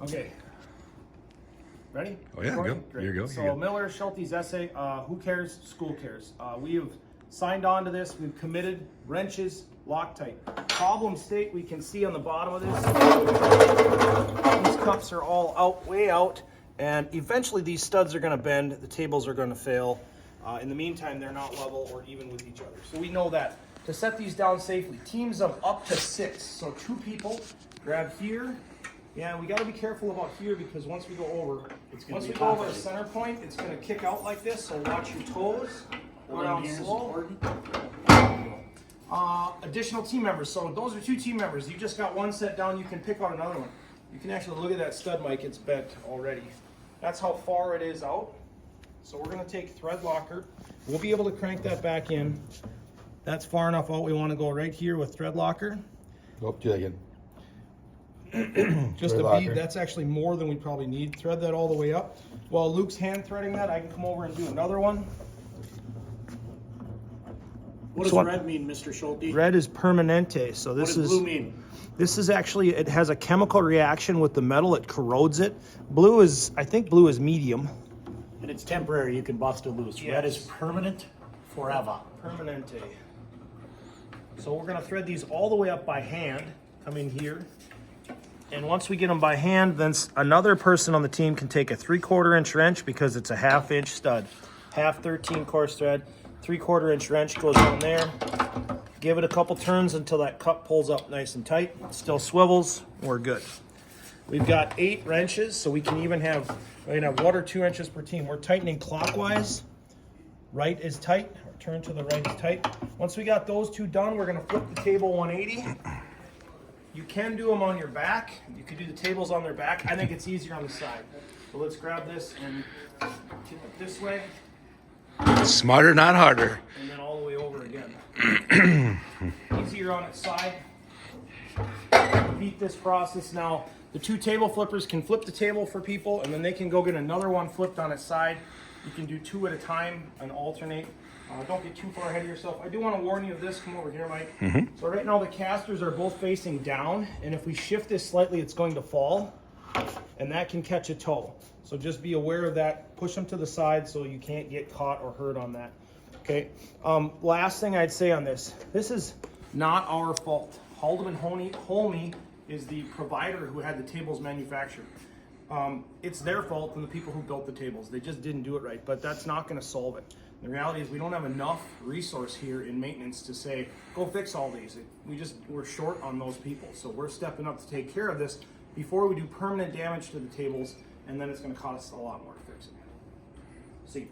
Okay. Ready? Oh yeah, go. Great. Here you go. So Miller, Schulte's essay, who cares? School cares. We have signed on to this. We've committed. Wrenches, Loctite. Problem state we can see on the bottom of this. These cups are all out, way out, and eventually these studs are going to bend. The tables are going to fail. In the meantime, they're not level or even with each other. So we know that. To set these down safely, teams of up to 6. So 2 people grab here. Yeah, we got to be careful about here because once we go over, the center point, it's going to kick out like this. So watch your toes. Go down slow. Additional team members. So those are 2 team members. You just got one set down. You can pick out another one. You can actually look at that stud mic. It's bent already. That's how far it is out. So we're going to take thread locker. We'll be able to crank that back in. That's far enough out. We want to go right here with thread locker. Go up to that again. Just Thread a locker. bead. That's actually more than we probably need. Thread that all the way up. While Luke's hand threading that, I can come over and do another one. What does red mean, Mr. Schulte? Red is permanente. So this What does blue mean? This is actually, it has a chemical reaction with the metal. It corrodes it. Blue is, I think blue is medium. And it's temporary. You can bust it loose. Yes. Red is permanent, forever. Permanente. So we're going to thread these all the way up by hand. Come in here. And once we get them by hand, then another person on the team can take a 3/4 inch wrench because it's a 1/2 inch stud. Half 13 course thread, 3/4 inch wrench goes on there. Give it a couple turns until that cup pulls up nice and tight. Still swivels, we're good. We've got 8 wrenches, so we can even have, 1 or 2 wrenches per team. We're tightening clockwise. Right is tight, or turn to the right is tight. Once we got those 2 done, we're gonna flip the table 180. You can do them on your back. You can do the tables on their back. I think it's easier on the side. So let's grab this and tip it this way, Smarter, not harder. and then all the way over again. Easier on its side. Repeat this process. Now, the 2 table flippers can flip the table for people, and then they can go get another one flipped on its side. You can do 2 at a time and alternate. Don't get too far ahead of yourself. I do want to warn you of this. Come over here, Mike. So right now the casters are both facing down, and if we shift this slightly, it's going to fall, and that can catch a toe. So just be aware of that. Push them to the side so you can't get caught or hurt on that. Okay. Last thing I'd say on this is not our fault. Haldeman Holme is the provider who had the tables manufactured. It's their fault and the people who built the tables. They just didn't do it right, but that's not going to solve it. The reality is we don't have enough resource here in maintenance to say, go fix all these. We're short on those people. So we're stepping up to take care of this before we do permanent damage to the tables, and then it's going to cost us a lot more to fix it. See.